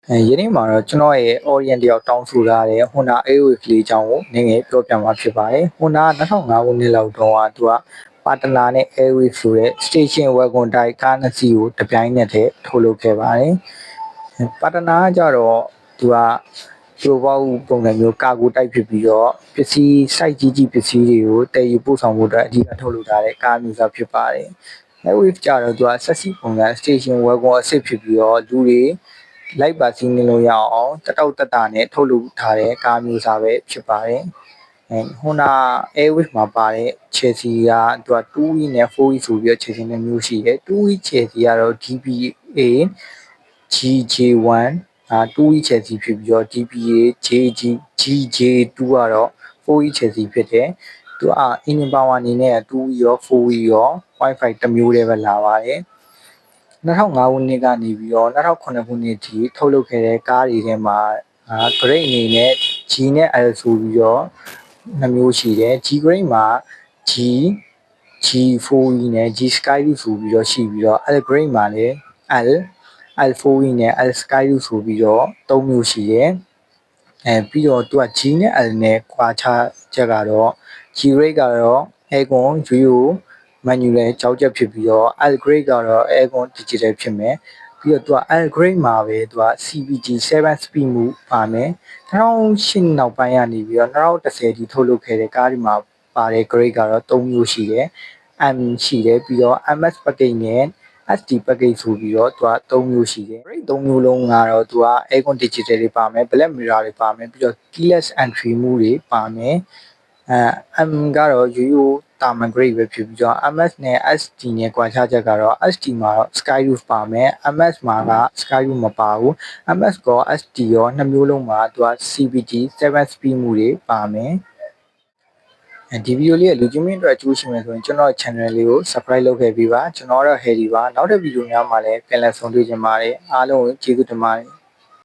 ယနေ့မှာတော့ကျွန်တော်ရဲ့ Orient တယောက်တောင်းဆိုထားတဲ့ Honda Airwave လေးအကြောင်းကိုနည်းငယ်ပြောပြမှာဖြစ်ပါတယ်။ Honda 2005ခုနှစ်လောက်တုန်းကသူကပါတနာနဲ့ Airwave ဆိုတဲ့ Station Wagon တိုက်ကားနှစ်စီးကိုတပြိုင်နက်တည်းထုတ်လုပ်ခဲ့ပါတယ်။ပါတနာကကြတော့သူကဘောပုံစံမျိုးကာကိုတိုက်ဖြစ်ပြီးတော့ပစ္စည်း site ကြီးပစ္စည်းတွေကိုတည်ယူပို့ဆောင်ဖို့အတွက်အဓိကထုတ်လုပ်ထားတဲ့ကားမျိုးစားဖြစ်ပါတယ်။ Airwave ကြတော့သူကဆက်စီပုံစံ Station Wagon အစစ်ဖြစ်ပြီးတော့လူတွေလိုက်ပါစီးနှင်းလို့ရအောင်တတောက်တတနဲ့ထုတ်လုပ်ထားတဲ့ကားမျိုးစားပဲဖြစ်ပါတယ်။ Honda Airwave မှာပါတဲ့ chassis ကသူက 2E နဲ့ 4E ဆိုပြီးတော့ chassis နှစ်မျိုးရှိတယ်။ 2E chassis ကတော့ DBA GJ1 2E chassis ဖြစ်ပြီးတော့ DBA GJ2 ကတော့ 4E chassis ဖြစ်တယ်။သူက engine power အနေနဲ့ 2E ရော 4E ရော 0.5 တစ်မျိုးတည်းပဲလာပါတယ်။2005ခုနှစ်ကနေပြီးတော့2009ခုနှစ်ထိထုတ်လုပ်ခဲ့တဲ့ကားတွေထဲမှာ grade အနေနဲ့ G နဲ့ L ဆိုပြီးတော့နှစ်မျိုးရှိတယ်။ G grade မှာ G G4E နဲ့ G Skyline ဆိုပြီးတော့ရှိပြီးတော့ L grade မှာလည်း L L4E နဲ့ L Skyline ဆိုပြီးတော့သုံးမျိုးရှိတယ်။ပြီးတော့သူက G နဲ့ L နဲ့ခွာခြားချက်ကတော့ G grade ကတော့ aircon ရိုး manual ကြောက်ချက်ဖြစ်ပြီးတော့ L grade ကတော့ aircon digital ဖြစ်မယ်ပြီးတော့သူက L grade မှာပဲသူက CVT 7 speed မှုပါမယ်2008နောက်ပိုင်းကနေပြီးတော့2010ထိထုတ်လုပ်ခဲ့တဲ့ကားတွေမှာပါတဲ့ grade ကတော့3မျိုးရှိတယ် M ရှိတယ်ပြီးတော့ MS package နဲ့ SD package ဆိုပြီးတော့သူက3မျိုးရှိတယ် grade 3မျိုးလုံးကတော့သူက aircon digital တွေပါမယ် black mirror တွေပါမယ်ပြီးတော့ keyless entry မှုတွေပါမယ်M ကတော့ရိုးတာမန် grade ပဲဖြစ်ပြီးတော့ MS နဲ့ SD နဲ့ကွာခြားချက်ကတော့ SD မှာတော့ sky roof ပါမယ် MS မှာက sky roof မပါဘူး MS ကော SD ရောနှစ်မျိုးလုံးမှာသူက CVT 7 speed မှုတွေပါမယ်ဒီဗီဒီယိုလေးရဲ့လူချင်းမင်းအတွက်အကျိုးရှိမယ်ဆိုရင်ကျွန်တော် channel လေးကို subscribe လုပ်ခဲ့ပေးပါကျွန်တော်ကတော့ Harry ပါနောက်တဲ့ဗီဒီယိုများမှာလည်းပြန်လည်ဆုံတွေ့ကြပါမယ်အားလုံးကိုကျေးဇူးတင်ပါတယ်